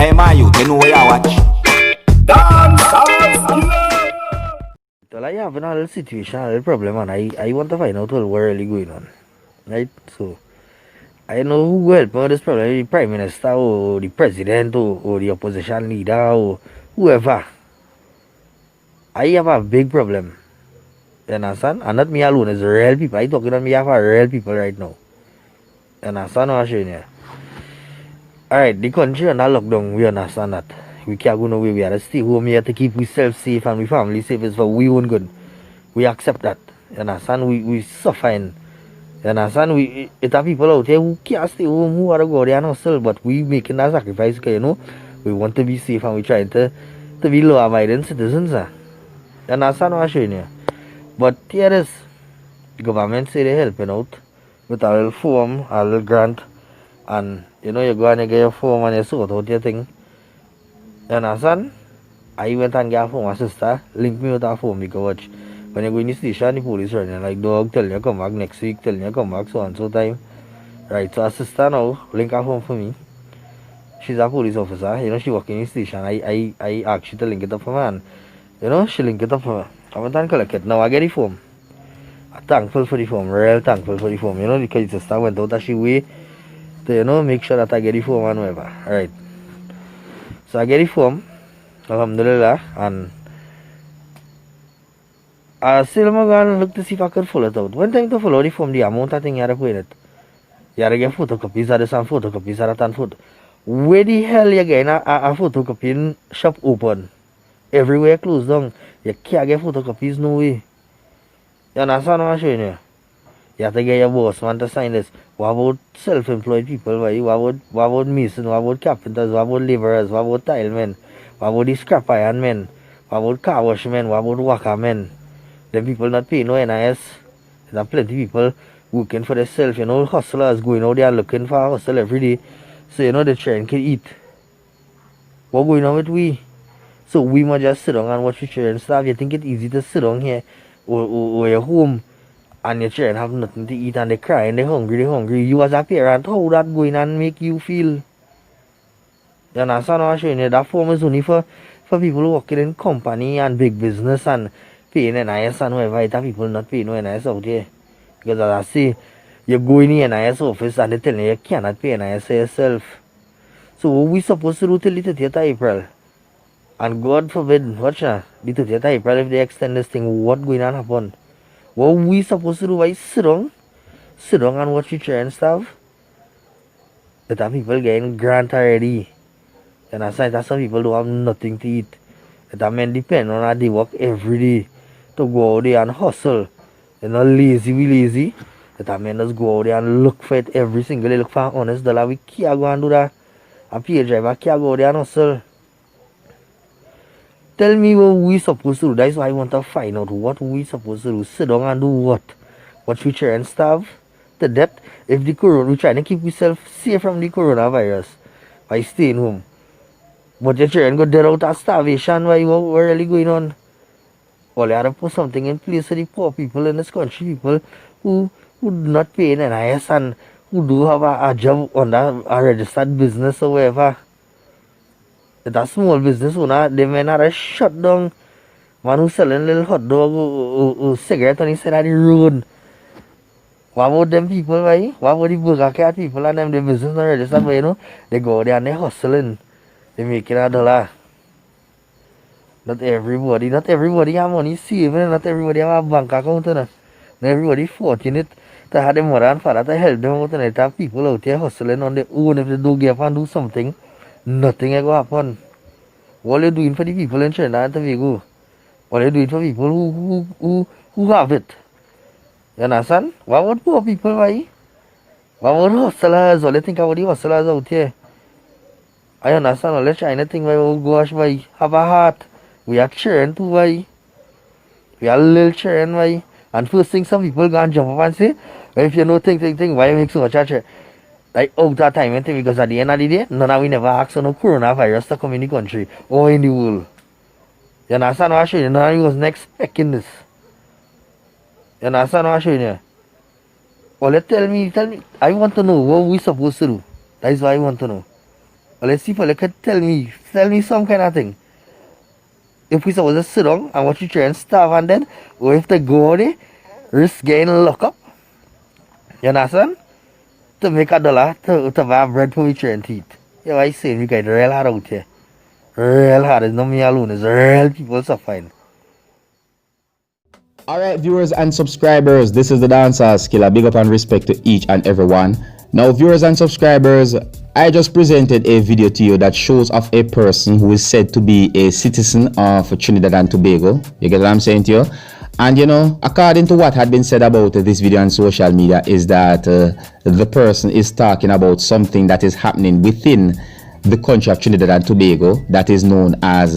Hey, my youth, you know where you watch? Dancehall. Well, I have a little situation, a little problem, and I want to find out what really going on. Right? So, I know who will help me with this problem, the Prime Minister, or the President, or the opposition leader, or whoever. I have a big problem. You understand? And not me alone, it's real people. I talking on behalf of real people right now. You understand what I'm saying here? Alright, the country under lockdown, we understand that. We can't go nowhere. We have to stay home here to keep ourselves safe and we family safe. It's for we own good. We accept that. You understand? We suffering. You understand? It have people out here who can't stay home, who are to go there and hustle, but we making that sacrifice because, you know, we want to be safe and we trying to be law abiding citizens. You understand what I'm saying here? But here is the government say they helping out with a little form, a little grant, and you know you go and you get your form and you sort out your thing. You understand? I went and got a form, my sister linked me with a form because watch. When you go in the station, the police running like dog telling you come back next week, telling you come back so and so time. Right, so a sister now link a form for me. She's a police officer, you know, she work in the station. I asked her to link it up for me and you know, she link it up for me. I went and collect it. Now I get the form. I'm thankful for the form, real thankful for the form, you know, because the sister went out of she way to, you know, make sure that I get the form and whatever. Alright. So I get the form, alhamdulillah, and I still am going to look to see if I could follow it out. One time to follow the form, the amount of thing you have to put in it. You have to get photocopies of this and photocopies of that and photo. Where the hell you getting a photocopying shop open? Everywhere closed down. You can't get photocopies, no way. You understand what I'm showing you? You have to get your boss man to sign this. What about self-employed people? What about masons? What about carpenters? What about laborers? What about tile men? What about the scrap iron men? What about car wash men? What about worker men? Them people not paying no NIS. There's plenty of people working for themselves, you know, hustlers going out there looking for a hustle every day. So you know they try and can eat. What going on with we? So we must just sit down and watch your children starve. You think it's easy to sit down here or you're home and your children have nothing to eat and they cry and they're hungry. You as a parent, how that going and make you feel? You understand what I'm showing you? That form is only for people working in company and big business and paying NIS and whatever. It have people not paying no NIS out here. Because as I say, you go in the NIS office and they tell you you cannot pay NIS yourself. So what we supposed to do till the 30th of April? And God forbid, watch now, the 30th of April, if they extend this thing, what going to happen? What we supposed to do is sit down and watch your children stuff. That have people getting grant already. And aside that some people don't have nothing to eat. That men depend on how they work every day to go out there and hustle. They're not lazy, we lazy. That men just go out there and look for it every single day, look for an honest dollar. We can't go and do that. A PA driver can't go out there and hustle. Tell me what we supposed to do. That's why I want to find out what we supposed to do. Sit down and do what? Watch we try and starve to death. If the corona, we trying to keep ourselves safe from the coronavirus by staying home. But you're trying to go dead out of starvation. Why what really going on? Well, you have to put something in place for the poor people in this country, people who not paying NIS and who do have a job under a registered business or whatever. That small business owner, they may not have shut down. Man who selling little hot dog or cigarette on the side of the road. What about them people, right? What about the burger cat people and them, the business not registered, but you know, they go there and they hustling. They making a dollar. Not everybody have money saving, not everybody have a bank account. Not everybody fortunate to have their mother and father to help them out, and they have people out there hustling on their own. If they don't get up and do something, nothing will happen. What are you doing for the people in Trinidad and Tobago? What are you doing for people who have it? You understand? What about poor people, why? What about hustlers? What do you think about the hustlers out here? I understand all the China thing, why, oh gosh, why? Have a heart. We are children too, why? We are little children, why? And first thing some people go and jump up and say, well, if you know think, why you make so much church? Like out that time and thing, because at the end of the day, none of we never asked for no coronavirus to come in the country or in the world. You understand what I'm showing you? None of you was not expecting this. You understand what I'm showing you? Well, tell me, I want to know what we supposed to do. That is what I want to know. Well, let's see if you could tell me some kind of thing. If we supposed to sit down and watch you try and starve and dead, or if they go out there, risk getting locked up. You understand? To make $1 to buy bread for we try and eat. Yeah, I say we get real hard out here. Real hard. It's not me alone, it's real people suffering. Alright, viewers and subscribers, this is the Dancehall. Big up and respect to each and every one. Now, viewers and subscribers, I just presented a video to you that shows of a person who is said to be a citizen of Trinidad and Tobago. You get what I'm saying to you? And you know, according to what had been said about this video on social media, is that the person is talking about something that is happening within the country of Trinidad and Tobago that is known as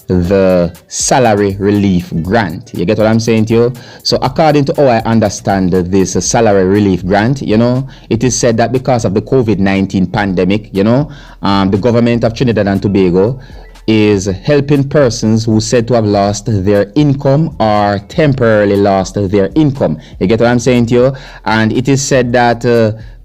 the salary relief grant. You get what I'm saying to you? So according to how I understand this salary relief grant, you know, it is said that because of the COVID-19 pandemic, you know, the government of Trinidad and Tobago is helping persons who said to have lost their income or temporarily lost their income. You get what I'm saying to you? And it is said that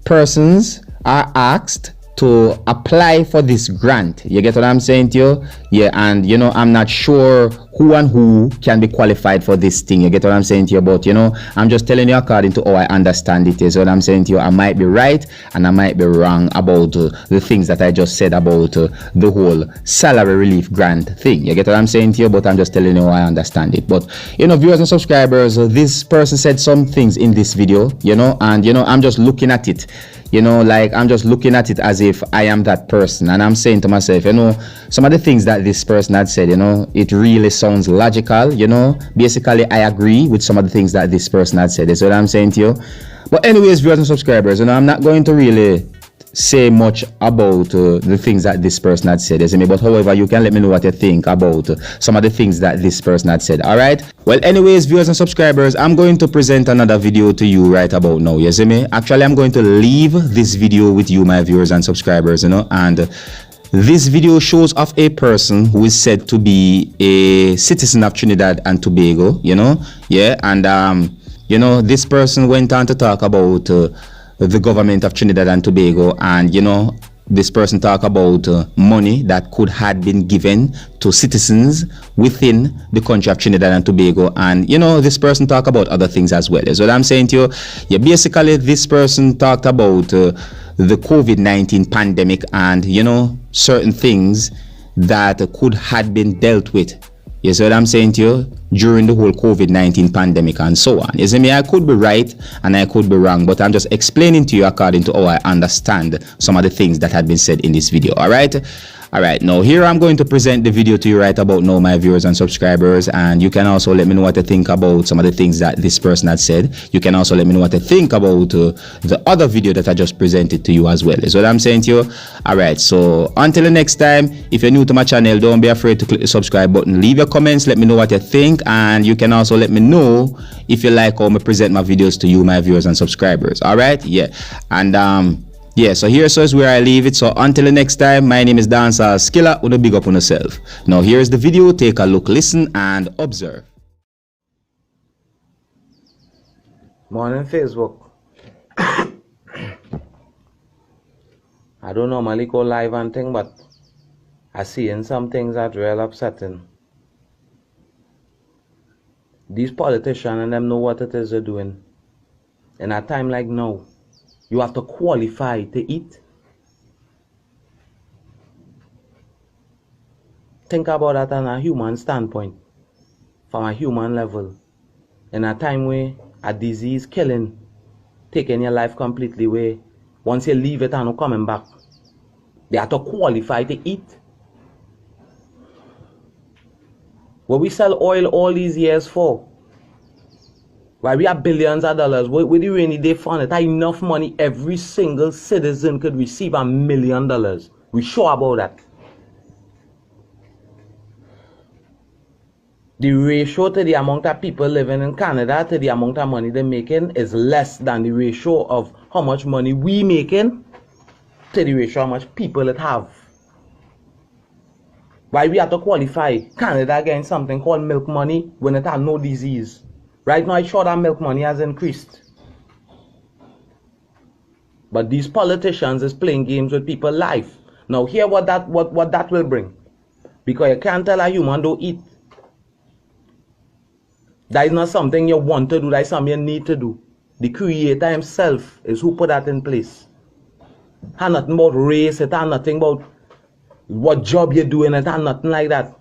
persons are asked to apply for this grant. You get what I'm saying to you? Yeah, and you know, I'm not sure who and who can be qualified for this thing. You get what I'm saying to you? But you know, I'm just telling you according to how I understand it is what I'm saying to you. I might be right and I might be wrong about the things that I just said about the whole salary relief grant thing. You get what I'm saying to you? But I'm just telling you how I understand it. But you know, viewers and subscribers, this person said some things in this video, you know, and you know, I'm just looking at it. You know, like I'm just looking at it as if I am that person, and I'm saying to myself, you know, some of the things that this person had said, you know, it really sounds logical. You know, basically I agree with some of the things that this person had said. That's what I'm saying to you. But anyways, viewers and subscribers, you know, I'm not going to really say much about the things that this person had said, isn't it? But however, you can let me know what you think about some of the things that this person had said. All right, well, anyways, viewers and subscribers, I'm going to present another video to you right about now. You see me? Actually, I'm going to leave this video with you, my viewers and subscribers, you know, and this video shows of a person who is said to be a citizen of Trinidad and Tobago, you know. Yeah, and you know, this person went on to talk about the government of Trinidad and Tobago, and you know, this person talk about money that could had been given to citizens within the country of Trinidad and Tobago, and you know, this person talk about other things as well. Is what I'm saying to you. Yeah, basically this person talked about the COVID-19 pandemic and you know, certain things that could had been dealt with. You see what I'm saying to you? During the whole COVID-19 pandemic and so on. You see me? I could be right and I could be wrong, but I'm just explaining to you according to how I understand some of the things that had been said in this video. All right? All right, now here I'm going to present the video to you right about now, my viewers and subscribers, and you can also let me know what you think about some of the things that this person had said. You can also let me know what you think about the other video that I just presented to you as well. Is what I'm saying to you. All right, so until the next time, if you're new to my channel, don't be afraid to click the subscribe button. Leave your comments, let me know what you think, and you can also let me know if you like how I present my videos to you, my viewers and subscribers. All right, yeah, and yeah, so here's where I leave it. So until the next time, my name is Dancehall. With a big up on yourself. Now here's the video. Take a look, listen, and observe. Morning, Facebook. I don't normally go live and thing, but I seeing some things that real upsetting. These politicians and them know what it is they're doing. In a time like now, you have to qualify to eat. Think about that on a human standpoint, from a human level. In a time where a disease killing, taking your life completely away, once you leave it and not coming back, they have to qualify to eat. What we sell oil all these years for? Why we have billions of dollars? With the rainy day fund, it enough money every single citizen could receive $1 million. We sure about that. The ratio to the amount of people living in Canada to the amount of money they're making is less than the ratio of how much money we making to the ratio of how much people it have. Why we have to qualify Canada getting something called milk money when it has no disease? Right now, I'm sure that milk money has increased. But these politicians is playing games with people's life. Now hear what that will bring. Because you can't tell a human don't eat. That is not something you want to do, that is something you need to do. The Creator himself is who put that in place. It has nothing about race, it has nothing about what job you're doing, it has nothing like that.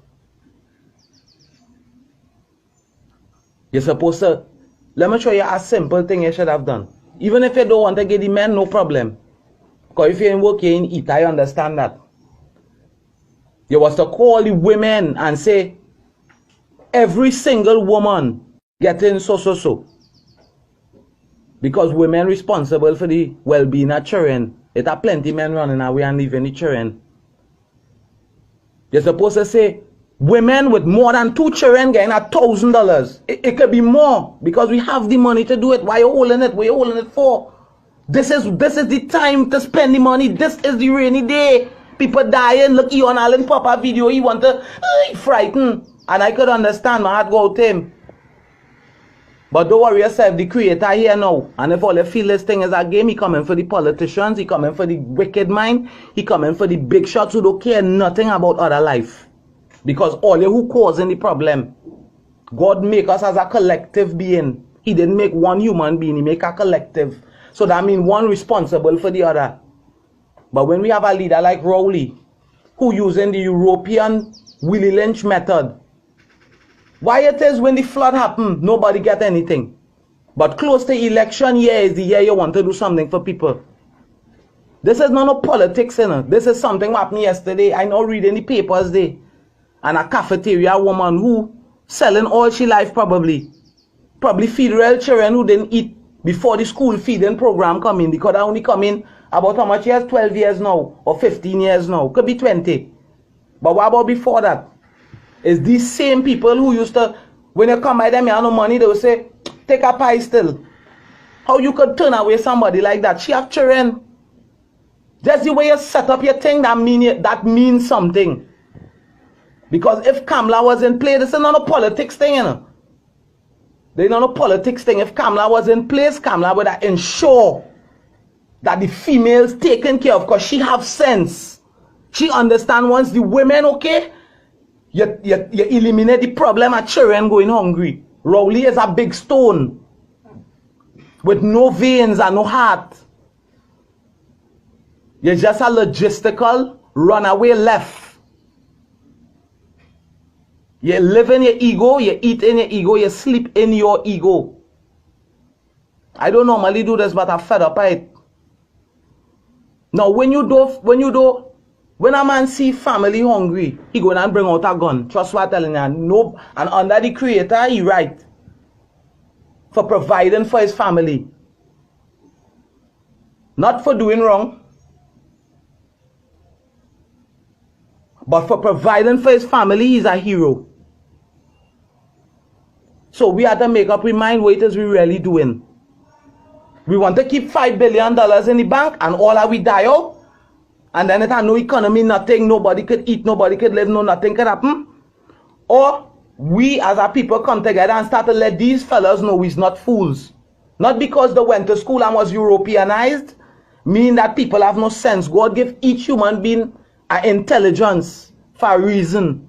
You're supposed to, let me show you a simple thing you should have done. Even if you don't want to get the men, no problem. Because if you're in work, you're in eat, I understand that. You was to call the women and say, every single woman getting so. Because women responsible for the well-being of children. It are plenty men running away and leaving the children. You're supposed to say, women with more than 2 children getting $1,000. It could be more because we have the money to do it. Why are you holding it? What are you holding it for? This is the time to spend the money. This is the rainy day. People dying. Look, Ian Allen pop a video. He want to frighten. And I could understand. My heart go to him. But don't worry yourself. The Creator here now. And if all you feel this thing is a game, he coming for the politicians. He coming for the wicked mind. He coming for the big shots who don't care nothing about other life. Because all you who causing the problem. God make us as a collective being. He didn't make one human being. He make a collective. So that means one responsible for the other. But when we have a leader like Rowley, who using the European Willie Lynch method, why it is when the flood happened, nobody get anything. But close to election year is the year you want to do something for people. This is not no politics, you know. This is something that happened yesterday. I know reading the papers there. And a cafeteria woman who selling all she life probably feed real children who didn't eat before the school feeding program come in. Because they only come in about how much years? 12 years now or 15 years now. Could be 20. But what about before that? It's these same people who used to, when you come by them, you have no money, they will say, take a pie still. How you could turn away somebody like that? She have children. Just the way you set up your thing, that means something. Because if Kamala was in play, this is not a politics thing, you know. There's not a politics thing. If Kamala was in place, Kamala would ensure that the females taken care of because she have sense. She understand once the women, okay, you eliminate the problem of children going hungry. Rowley is a big stone with no veins and no heart. You're just a logistical runaway left. You live in your ego, you eat in your ego, you sleep in your ego. I don't normally do this, but I'm fed up by it. Now, when a man see family hungry, he go and bring out a gun. Trust what I'm telling you. No, and under the Creator, he right for providing for his family. Not for doing wrong, but for providing for his family, he's a hero. So we have to make up our mind what it is we really doing. We want to keep $5 billion in the bank and all that we die out. And then it has no economy, nothing, nobody could eat, nobody could live, no nothing could happen. Or we as a people come together and start to let these fellas know we're not fools. Not because they went to school and was Europeanized, mean that people have no sense. God give each human being an intelligence for a reason.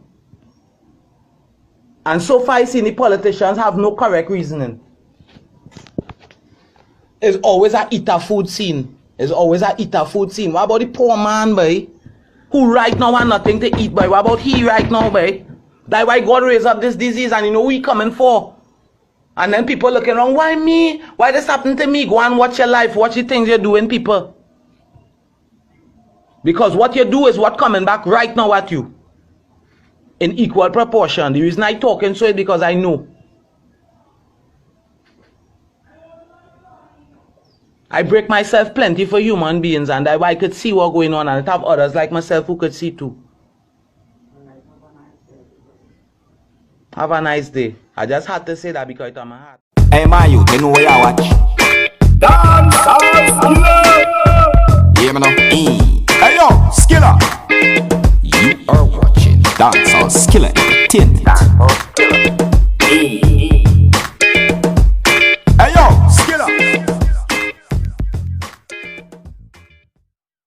And so far I see the politicians have no correct reasoning. It's always a eater food scene. It's always a eater food scene. What about the poor man, boy? Who right now have nothing to eat, boy? What about he right now, boy? That's why God raised up this disease and you know who he coming for. And then people looking around, why me? Why this happened to me? Go and watch your life, watch the things you're doing, people. Because what you do is what coming back right now at you. In equal proportion. The reason I talking so is because I know. I break myself plenty for human beings and I could see what's going on and I have others like myself who could see too. Have a nice day. I just had to say that because it's on my heart. Hey man, you know where you watch? Dancehall. Yeah, man. Hey yo, Skilla. You are watching Dancehall Skilla Entertainment.